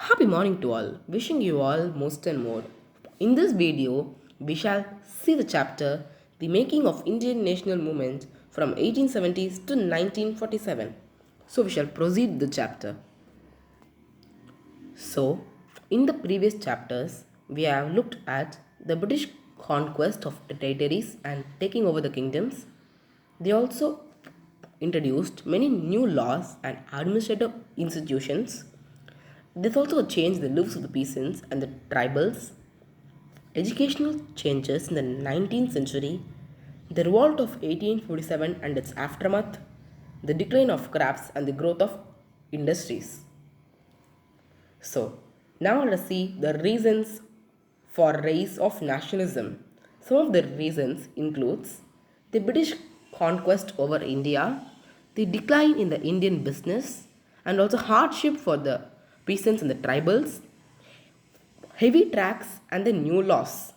Happy morning to all. Wishing you all most and more. In this video, we shall see the chapter The Making of Indian National Movement from 1870s to 1947. So we shall proceed the chapter. So, in the previous chapters, we have looked at the British conquest of the territories and taking over the kingdoms. They also introduced many new laws and administrative institutions. This also changed the lives of the peasants and the tribals. Educational changes in the 19th century, the revolt of 1847 and its aftermath, the decline of crafts and the growth of industries. So, now let us see the reasons for rise of nationalism. Some of the reasons includes the British conquest over India, the decline in the Indian business, and also hardship for the peasants and the tribals, heavy tax and the new laws.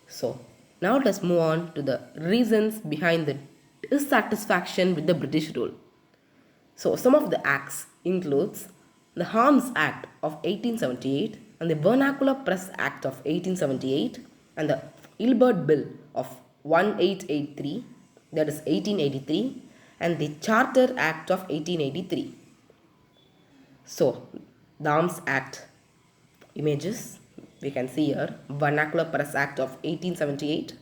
So, now let's move on to the reasons behind the dissatisfaction with the British rule. So, some of the acts includes the Arms Act of 1878 and the Vernacular Press Act of 1878 and the Ilbert Bill of 1883, that is 1883, and the Charter Act of 1883. So, the Arms Act images we can see here: Vernacular Press Act of 1878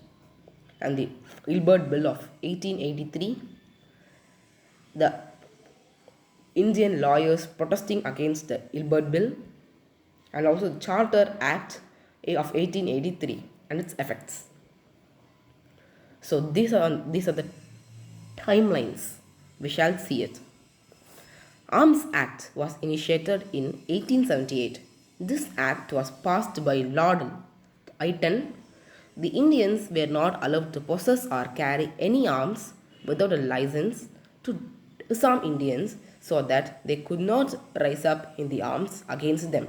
and the Ilbert Bill of 1883. The Indian lawyers protesting against the Ilbert Bill, and also the Charter Act of 1883 and its effects. So these are the timelines. We shall see it. Arms Act was initiated in 1878. This act was passed by Lord Lytton. The Indians were not allowed to possess or carry any arms without a license to disarm Indians so that they could not rise up in the arms against them.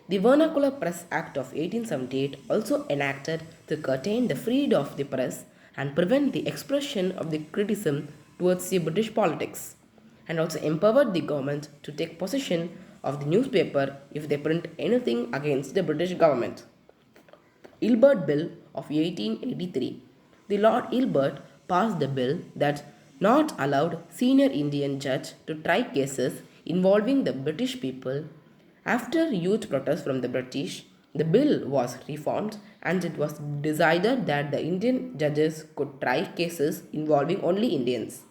The Vernacular Press Act of 1878 also enacted to curtail the freedom of the press and prevent the expression of the criticism towards the British politics, and also empowered the government to take possession of the newspaper if they print anything against the British government. Ilbert Bill of 1883. The Lord Ilbert passed the bill that not allowed senior Indian judge to try cases involving the British people. After huge protests from the British, the bill was reformed and it was decided that the Indian judges could try cases involving only Indians.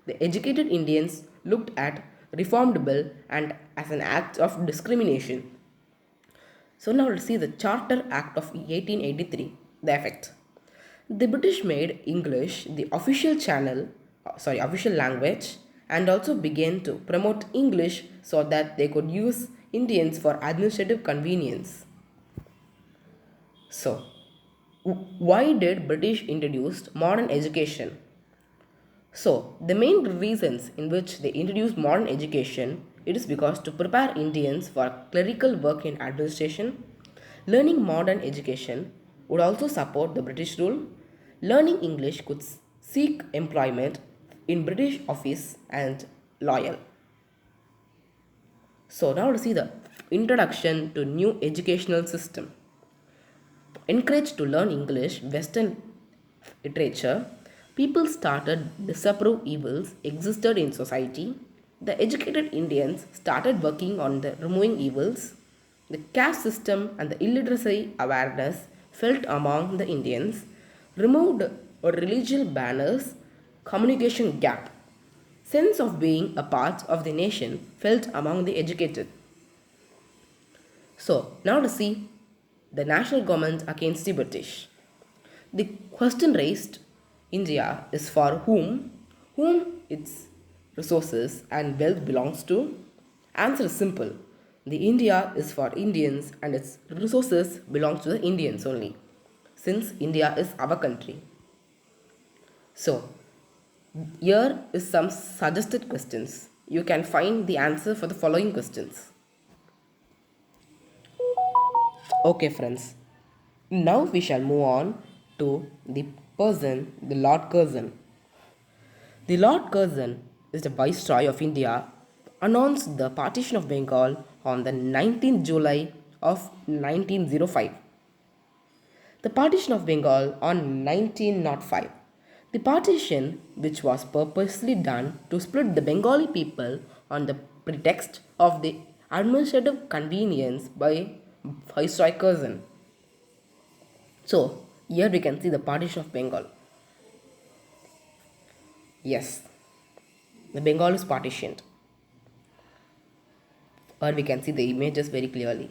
The educated Indians looked at reformed bill and as an act of discrimination. So now let's see the Charter Act of 1883, the effect. The British made English the official language, and also began to promote English so that they could use Indians for administrative convenience. So, why did British introduce modern education? So, the main reasons in which they introduced modern education, it is because to prepare Indians for clerical work in administration. Learning modern education would also support the British rule. Learning English could seek employment in British office and loyal. So now to see the introduction to new educational system. Encouraged to learn English, Western literature, people started disapprove evils existed in society. The educated Indians started working on the removing evils. The caste system and the illiteracy awareness felt among the Indians, removed religious banners, communication gap. Sense of being a part of the nation felt among the educated. So, now to see the national government against the British. The question raised: India is for whom its resources and wealth belongs to? Answer is simple. The India is for Indians and its resources belongs to the Indians only, since India is our country. So, here is some suggested questions. You can find the answer for the following questions. Okay, friends. Now we shall move on to the person, the Lord Curzon. The Lord Curzon is the Viceroy of India announced the partition of Bengal on the 19th July of 1905. The partition of Bengal on 1905. The partition, which was purposely done to split the Bengali people on the pretext of the administrative convenience by Viceroy Curzon. So, here we can see the partition of Bengal. Yes, the Bengal is partitioned. Or we can see the images very clearly.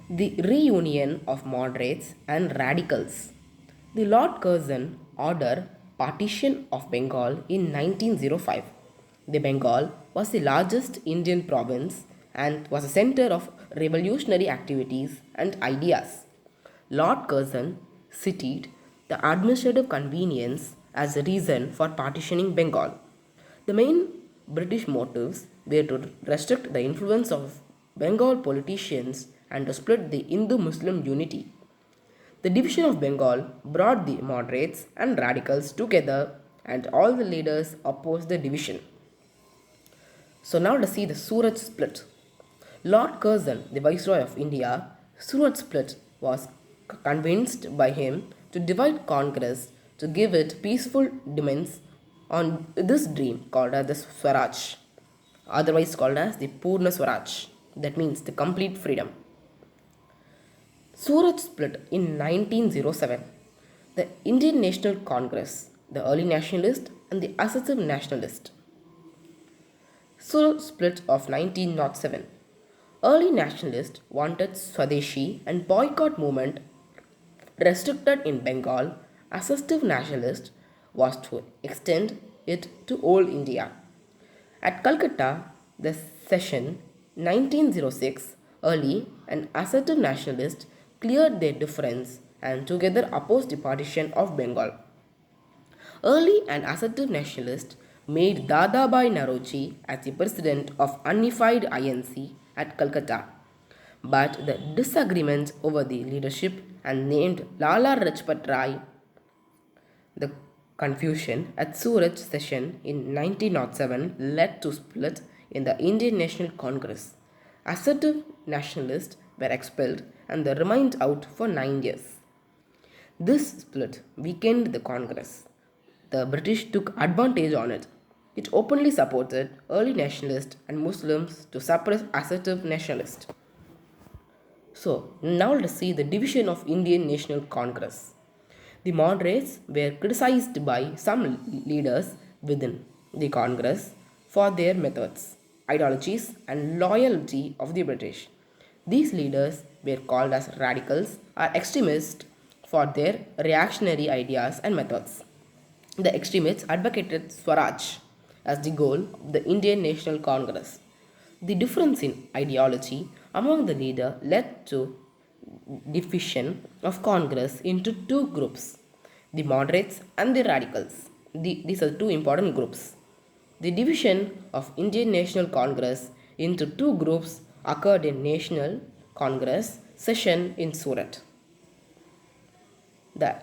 The reunion of moderates and radicals. The Lord Curzon ordered partition of Bengal in 1905. The Bengal was the largest Indian province and was a center of revolutionary activities and ideas. Lord Curzon cited the administrative convenience as a reason for partitioning Bengal. The main British motives were to restrict the influence of Bengal politicians and to split the Hindu-Muslim unity. The division of Bengal brought the moderates and radicals together and all the leaders opposed the division. So now let's see the Suraj Split. Lord Curzon, the Viceroy of India, Suraj Split was convinced by him to divide Congress to give it peaceful demands on this dream called as the Swaraj, otherwise called as the Poona Swaraj, that means the complete freedom. Suraj split in 1907. The Indian National Congress, the early nationalist and the assessive nationalist. Suraj split of 1907. Early nationalists wanted Swadeshi and Boycott movement restricted in Bengal. Assessive nationalist was to extend it to all India. At Calcutta, the session 1906, early and assertive nationalists cleared their difference and together opposed the partition of Bengal. Early and assertive nationalists made Dadabhai Naoroji as the president of unified INC at Calcutta. But the disagreement over the leadership and named Lala Rajpat Rai, the confusion at Surat session in 1907 led to split in the Indian National Congress. Assertive nationalists were expelled and they remained out for 9 years. This split weakened the Congress. The British took advantage on it. It openly supported early nationalists and Muslims to suppress assertive nationalists. So, now let's see the division of Indian National Congress. The moderates were criticized by some leaders within the Congress for their methods, ideologies, and loyalty of the British. These leaders were called as radicals or extremists for their reactionary ideas and methods. The extremists advocated Swaraj as the goal of the Indian National Congress. The difference in ideology among the leaders led to division of Congress into two groups, the moderates and the radicals. These are two important groups. The division of Indian National Congress into two groups occurred in National Congress session in Surat. The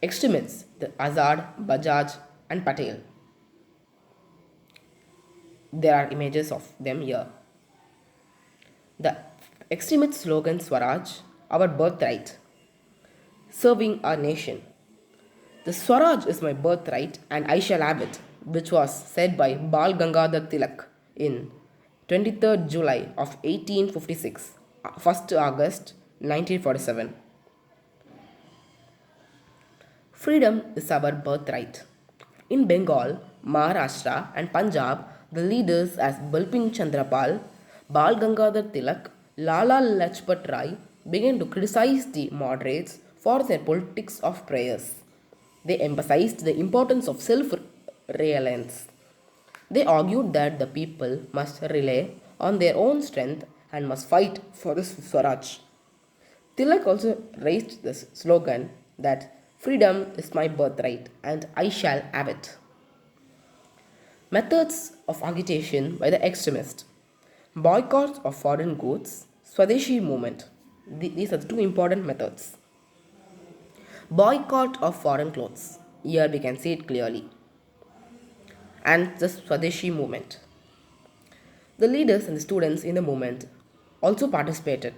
extremists, the Azad, Bajaj and Patel. There are images of them here. The extremist slogan Swaraj, our birthright, serving our nation. The Swaraj is my birthright and I shall have it, which was said by Bal Gangadhar Tilak in 23rd July of 1856, 1st August 1947. Freedom is our birthright. In Bengal, Maharashtra and Punjab, the leaders as Balpin Chandrapal, Bal Gangadhar Tilak, Lala Lajpat Rai began to criticize the moderates for their politics of prayers. They emphasized the importance of self-reliance. They argued that the people must rely on their own strength and must fight for the Swaraj. Tilak also raised the slogan that freedom is my birthright and I shall have it. Methods of agitation by the extremists. Boycott of foreign goods, Swadeshi Movement. These are the two important methods. Boycott of foreign clothes. Here we can see it clearly. and the Swadeshi Movement. The leaders and the students in the movement also participated.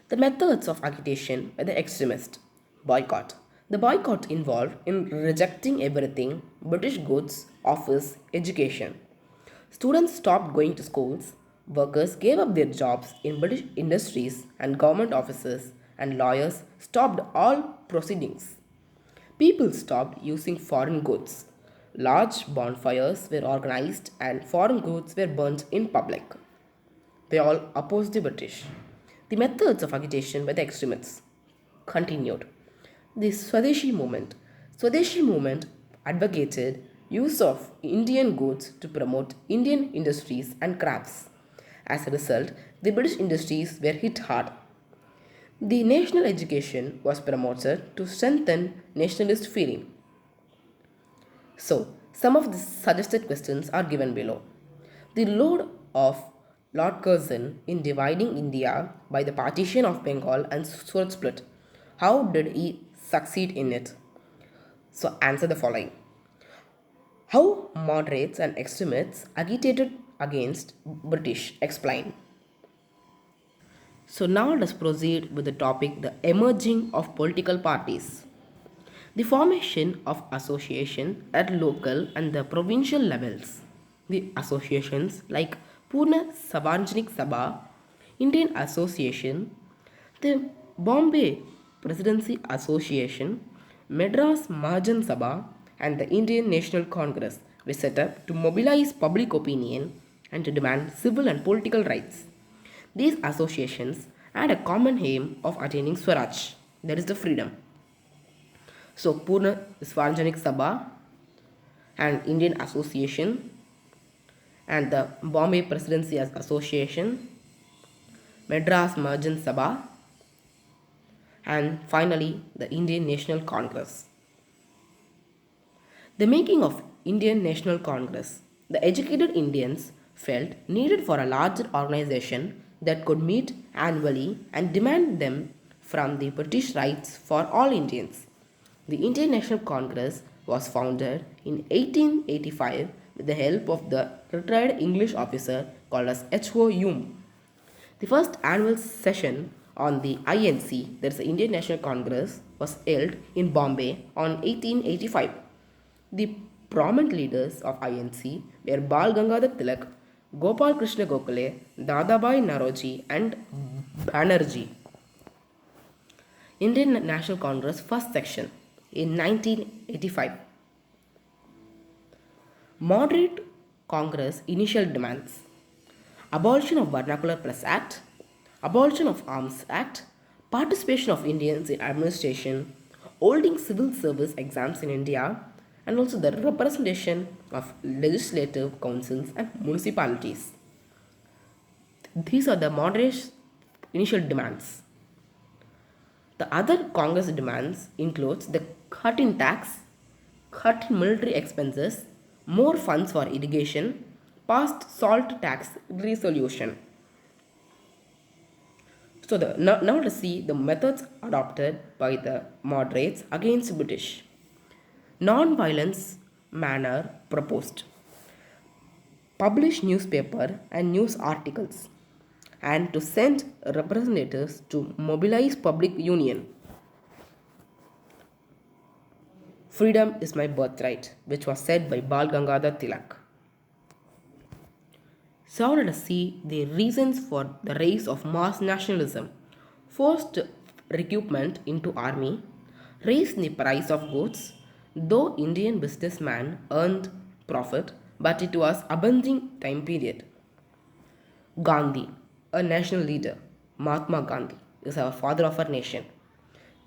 The methods of agitation by the extremists. Boycott. The boycott involved in rejecting everything British goods, office, education. Students stopped going to schools, workers gave up their jobs in British industries and government offices, and lawyers stopped all proceedings. People stopped using foreign goods. Large bonfires were organized and foreign goods were burnt in public. They all opposed the British. The methods of agitation by the extremists continued. The Swadeshi movement. Swadeshi movement advocated use of Indian goods to promote Indian industries and crafts. As a result, the British industries were hit hard. The national education was promoted to strengthen nationalist feeling. So, some of the suggested questions are given below. The role of Lord Curzon in dividing India by the partition of Bengal and Suraj Split. How did he succeed in it? So, answer the following. How moderates and extremists agitated against British? Explain. So, now let us proceed with the topic the emerging of political parties. The formation of association at local and the provincial levels. The associations like Poona Swarajanik Sabha, Indian Association, the Bombay Presidency Association, Madras Mahajan Sabha, and the Indian National Congress were set up to mobilize public opinion and to demand civil and political rights. These associations had a common aim of attaining Swaraj, that is the freedom. So, Poona Swarajanik Sabha and Indian Association and the Bombay Presidency Association, Madras Mahajan Sabha, and finally the Indian National Congress. The making of Indian National Congress. The educated Indians felt needed for a larger organization that could meet annually and demand them from the British rights for all Indians. The Indian National Congress was founded in 1885 with the help of the retired English officer called as H.O. Hume. The first annual session on the INC, that is the Indian National Congress, was held in Bombay on 1885. The prominent leaders of INC were Bal Gangadhar Tilak, Gopal Krishna Gokhale, Dadabhai Naoroji, and Banerjee. Indian National Congress first section in 1985. Moderate Congress initial demands: abolition of Vernacular Press Act, abolition of Arms Act, participation of Indians in administration, holding civil service exams in India, and also the representation of legislative councils and municipalities. These are the moderate initial demands. The other Congress demands includes the cut in tax, cut in military expenses, more funds for irrigation, passed salt tax resolution. So now let's see the methods adopted by the moderates against British. Non-violence manner proposed. Publish newspaper and news articles and to send representatives to mobilize public union. Freedom is my birthright, which was said by Bal Gangadhar Tilak. So let us see the reasons for the rise of mass nationalism. Forced recruitment into army, raised the price of goods, though Indian businessmen earned profit, but it was abundant time period. Gandhi, a national leader, Mahatma Gandhi, is our father of our nation.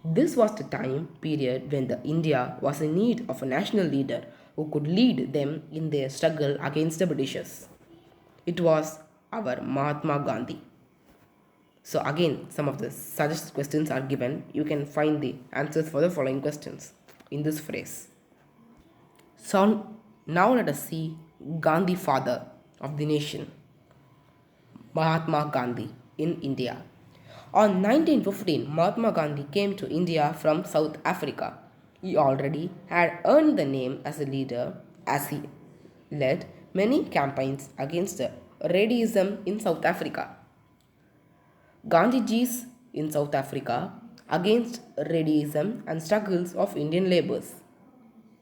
This was the time period when the India was in need of a national leader who could lead them in their struggle against the Britishers. It was our Mahatma Gandhi. So again, some of the suggested questions are given. You can find the answers for the following questions in this phrase. So now let us see Gandhi-Father of the nation, Mahatma Gandhi in India. On 1915, Mahatma Gandhi came to India from South Africa. He already had earned the name as a leader as he led many campaigns against racism in South Africa. Gandhiji's in South Africa against racism and struggles of Indian labours.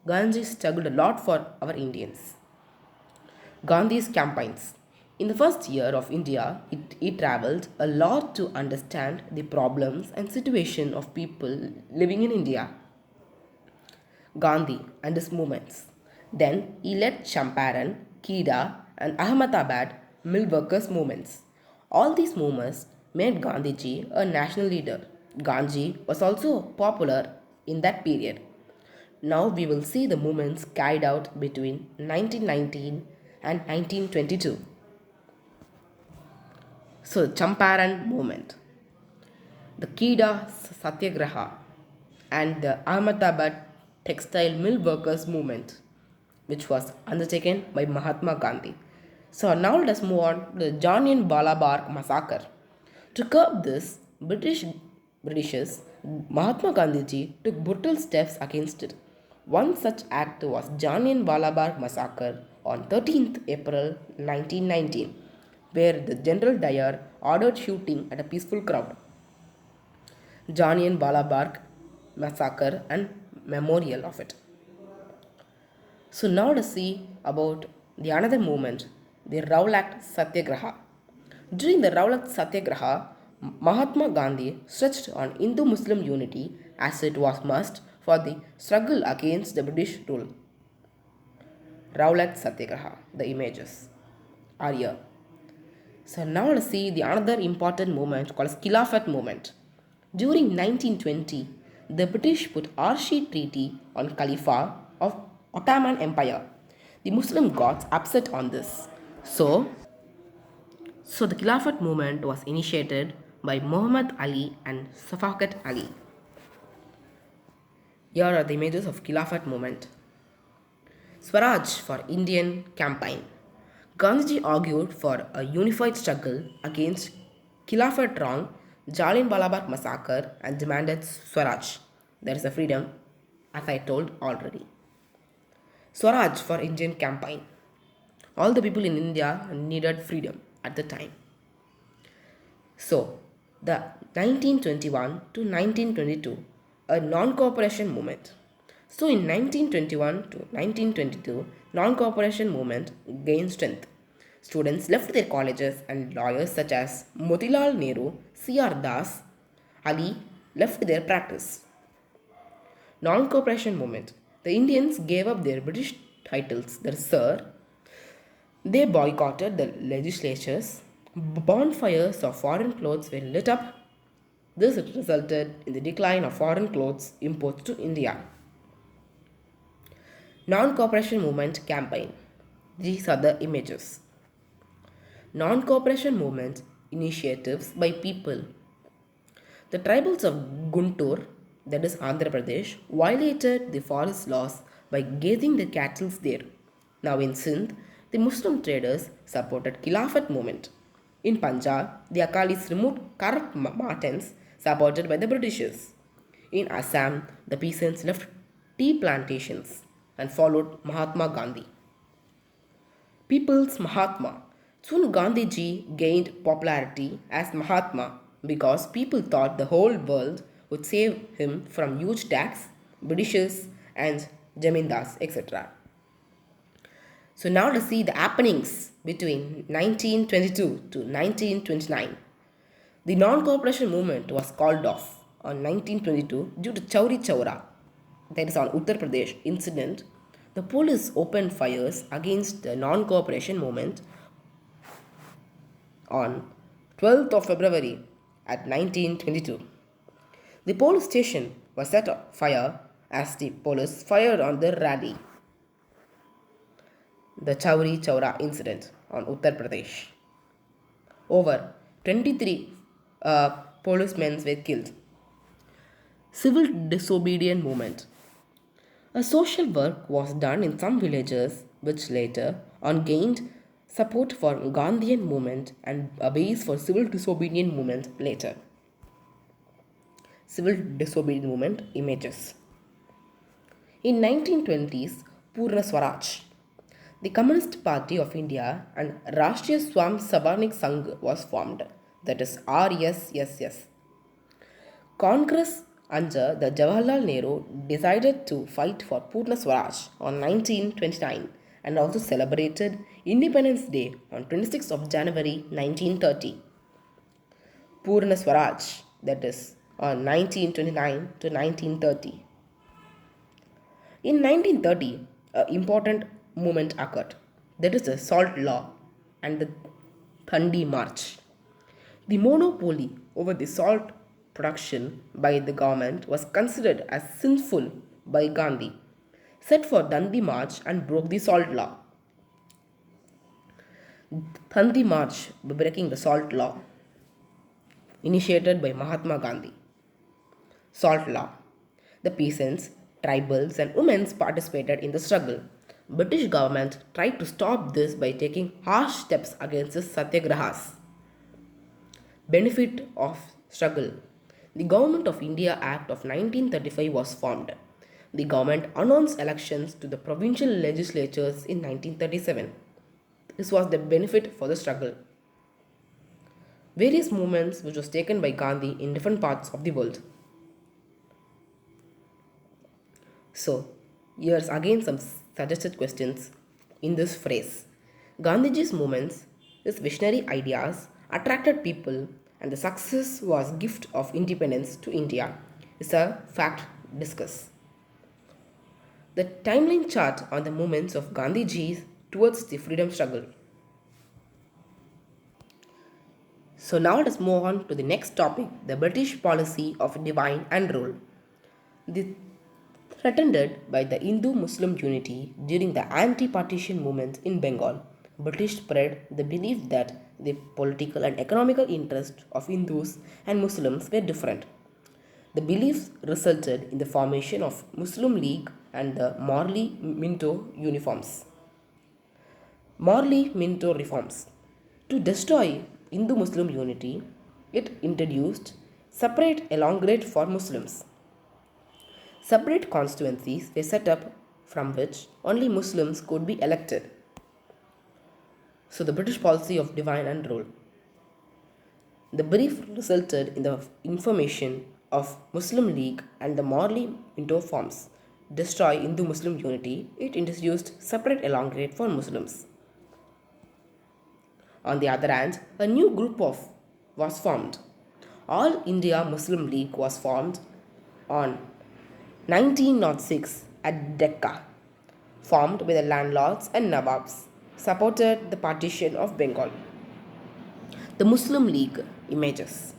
Gandhi struggled a lot for our Indians. Gandhi's campaigns. In the first year of India, he travelled a lot to understand the problems and situation of people living in India. Gandhi and his movements. Then he led Champaran, Kedah, and Ahemdabad mill workers' movements. All these movements made Gandhiji a national leader. Gandhi was also popular in that period. Now we will see the movements carried out between 1919 and 1922. So, Champaran movement, the Kedah Satyagraha, and the Ahemdabad textile mill workers movement, which was undertaken by Mahatma Gandhi. So now let us move on to the Jallianwala massacre. To curb this, Britishers, Mahatma Gandhiji took brutal steps against it. One such act was Jallianwala massacre on 13th April 1919, where the General Dyer ordered shooting at a peaceful crowd. Jallianwala massacre and memorial of it. So now let's see about the another movement, the Rowlatt Satyagraha. During the Rowlatt Satyagraha, Mahatma Gandhi stretched on Hindu-Muslim unity as it was must for the struggle against the British rule. Rowlatt Satyagraha, the images are here. So now let's see the another important movement called Khilafat Movement. During 1920, the British put Arshi Treaty on Khalifa of Ottoman Empire. The Muslim got upset on this. So the Khilafat movement was initiated by Muhammad Ali and Shafaqat Ali. Here are the images of Khilafat movement. Swaraj for Indian campaign. Gandhiji argued for a unified struggle against Khilafat wrong, Jallianwala massacre, and demanded Swaraj. There is a freedom, as I told already. Swaraj for Indian campaign. All the people in India needed freedom at the time. So, the 1921 to 1922, a non-cooperation movement. So, in 1921 to 1922, non-cooperation movement gained strength. Students left their colleges and lawyers such as Motilal Nehru, C.R. Das, Ali left their practice. Non-cooperation movement. The Indians gave up their British titles, their Sir. They boycotted the legislatures. Bonfires of foreign clothes were lit up. This resulted in the decline of foreign clothes imports to India. Non-cooperation movement campaign. These are the images. Non-cooperation movement initiatives by people. The tribals of Guntur, that is Andhra Pradesh, violated the forest laws by grazing the cattle there. Now in Sindh, the Muslim traders supported Khilafat movement. In Punjab, the Akalis removed corrupt martens supported by the Britishers. In Assam, the peasants left tea plantations and followed Mahatma Gandhi. People's Mahatma. Soon Gandhiji gained popularity as Mahatma because people thought the whole world would save him from huge tax, Britishers and Jamindars, etc. So now let's see the happenings between 1922 to 1929. The non-cooperation movement was called off on 1922 due to Chauri Chaura, that is on Uttar Pradesh incident. The police opened fires against the non-cooperation movement on 12th of February at 1922. The police station was set on fire as the police fired on the rally. The Chauri Chaura incident on Uttar Pradesh. Over 23 policemen were killed. Civil disobedient movement. A social work was done in some villages which later on gained support for Gandhian movement and a base for civil disobedient movement later. Civil disobedient movement images. In 1920s, Poona Swaraj, The Communist Party of India and Rashtriya Swayamsevak Sangh was formed, that is RSSS. Congress under the Jawaharlal Nehru decided to fight for Poona Swaraj on 1929 and also celebrated Independence Day on 26th of January 1930. Poona Swaraj, that is on 1929 to 1930. In 1930, an important movement occurred, that is the Salt Law and the Dandi March. The monopoly over the salt production by the government was considered as sinful by Gandhi, set for Dandi March and broke the salt law. Dandi March, breaking the salt law, initiated by Mahatma Gandhi. Salt law. The peasants, tribals and women participated in the struggle. British government tried to stop this by taking harsh steps against the satyagrahas. Benefit of struggle. The Government of India Act of 1935 was formed. The government announced elections to the provincial legislatures in 1937. This was the benefit for the struggle. Various movements which was taken by Gandhi in different parts of the world. So, here's again some suggested questions in this phrase. Gandhiji's movements, his visionary ideas attracted people and the success was gift of independence to India is a fact discussed. The timeline chart on the movements of Gandhiji towards the freedom struggle. So now let us move on to the next topic, the British policy of divine and rule. Threatened by the Hindu-Muslim unity during the anti-partition movement in Bengal, British spread the belief that the political and economical interests of Hindus and Muslims were different. The belief resulted in the formation of Muslim League and the Morley-Minto uniforms. Morley-Minto reforms. To destroy Hindu-Muslim unity, it introduced separate electorate for Muslims. Separate constituencies were set up from which only Muslims could be elected. So the British policy of divine and rule. The brief resulted in the information of Muslim League and the Morley-Minto forms. Destroy Hindu-Muslim unity, it introduced separate electorate for Muslims. On the other hand, a new group was formed. All India Muslim League was formed on 1906 at Decca, formed by the landlords and Nawabs, supported the partition of Bengal. The Muslim League images.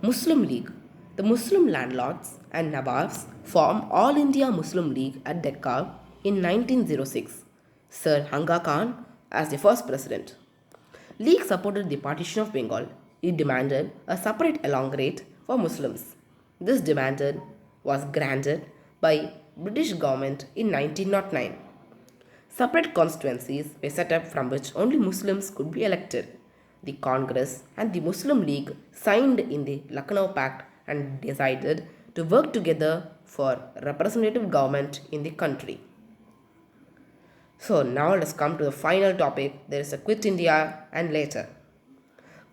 Muslim League. The Muslim landlords and Nawabs formed All India Muslim League at Decca in 1906. Sir Hanga Khan as the first president. League supported the partition of Bengal. It demanded a separate electorate for Muslims. This demand was granted by British government in 1909. Separate constituencies were set up from which only Muslims could be elected. The Congress and the Muslim League signed in the Lucknow Pact and decided to work together for representative government in the country. So now let's come to the final topic. There is a Quit India and later.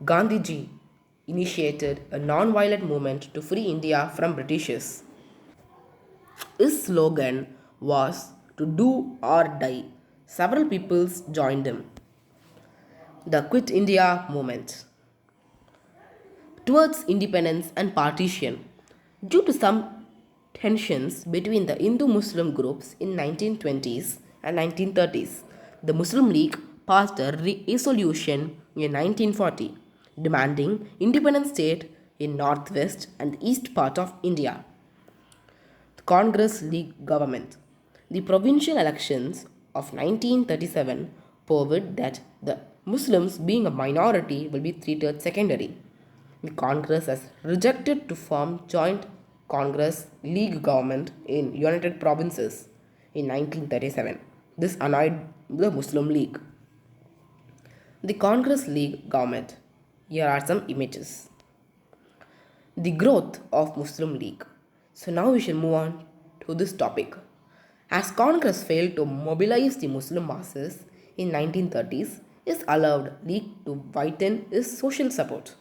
Gandhiji initiated a non-violent movement to free India from Britishers. His slogan was to do or die. Several peoples joined him. The Quit India movement. Towards independence and partition. Due to some tensions between the Hindu-Muslim groups in 1920s and 1930s, the Muslim League passed a resolution in 1940 demanding independent state in northwest and east part of India. The Congress League government. The provincial elections of 1937 proved that the Muslims being a minority will be treated secondary. The Congress has rejected to form joint Congress League government in United Provinces in 1937. This annoyed the Muslim League. The Congress League government. Here are some images. The growth of Muslim League. So now we shall move on to this topic. As Congress failed to mobilize the Muslim masses in 1930s, it allowed League to widen its social support.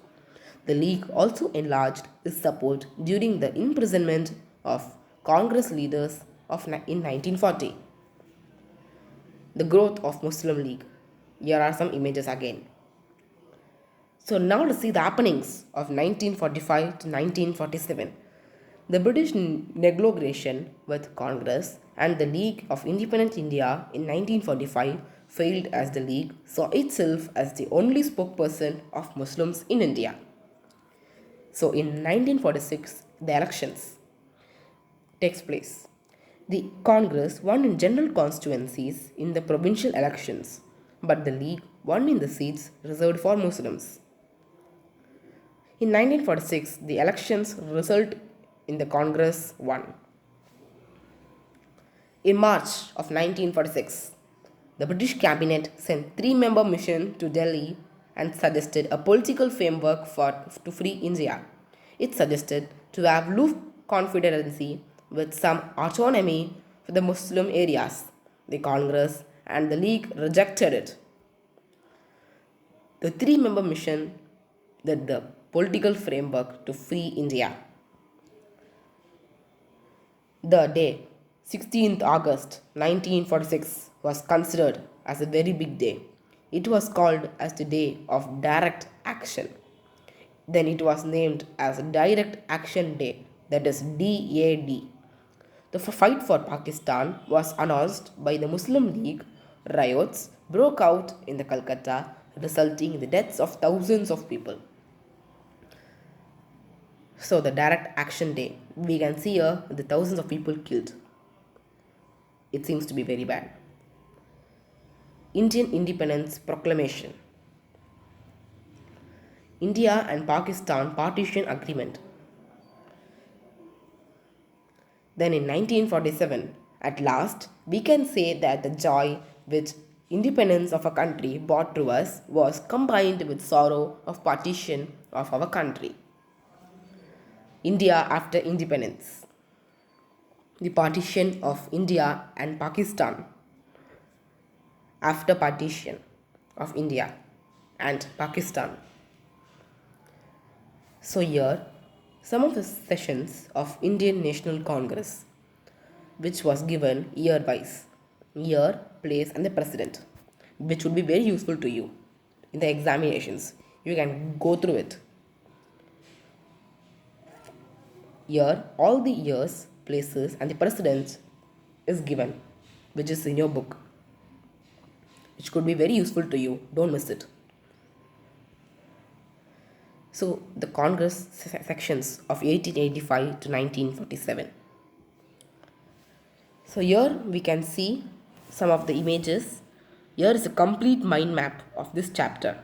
The League also enlarged its support during the imprisonment of Congress leaders in 1940. The growth of Muslim League. Here are some images again. So now let's see the happenings of 1945 to 1947. The British negotiation with Congress and the League of Independent India in 1945 failed as the League saw itself as the only spokesperson of Muslims in India. So in 1946, the elections takes place. The Congress won in general constituencies in the provincial elections, but the League won in the seats reserved for Muslims. In 1946, the elections result in the Congress won. In March of 1946, the British cabinet sent three-member mission to Delhi and suggested a political framework to free India. It suggested to have loose confederacy with some autonomy for the Muslim areas. The Congress and the League rejected it. The three-member mission that the political framework to free India. The day 16th August 1946 was considered as a very big day. It was called as the Day of Direct Action. Then it was named as Direct Action Day, that is DAD. The fight for Pakistan was announced by the Muslim League. Riots broke out in the Calcutta, resulting in the deaths of thousands of people. So the Direct Action Day, we can see here the thousands of people killed. It seems to be very bad. Indian Independence Proclamation. India and Pakistan Partition Agreement. Then in 1947, at last, we can say that the joy which independence of a country brought to us was combined with sorrow of partition of our country. India after independence. The partition of India and Pakistan. After partition of India and Pakistan. So here, some of the sessions of Indian National Congress, which was given year-wise, year, place and the president, which would be very useful to you in the examinations. You can go through it. Here, all the years, places and the president is given, which is in your book, which could be very useful to you. Don't miss it. So, the Congress sections of 1885 to 1947. So, here we can see some of the images. Here is a complete mind map of this chapter.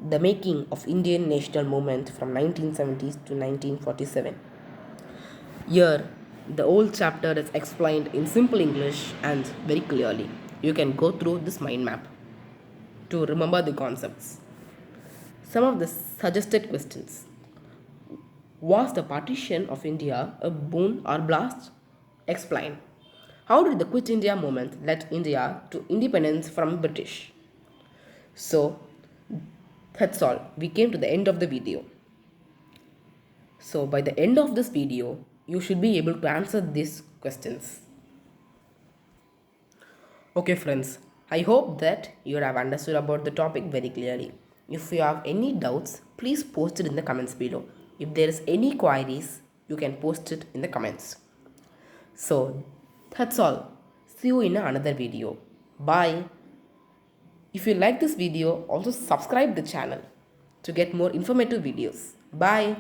The making of Indian national movement from 1970s to 1947. Here, the whole chapter is explained in simple English and very clearly. You can go through this mind map to remember the concepts. Some of the suggested questions. Was the partition of India a boon or blast? Explain. How did the Quit India movement lead India to independence from British? So, that's all. We came to the end of the video. So, by the end of this video, you should be able to answer these questions. Okay friends, I hope that you have understood about the topic very clearly. If you have any doubts, please post it in the comments below. If there is any queries, you can post it in the comments. So, that's all. See you in another video. Bye. If you like this video, also subscribe the channel to get more informative videos. Bye.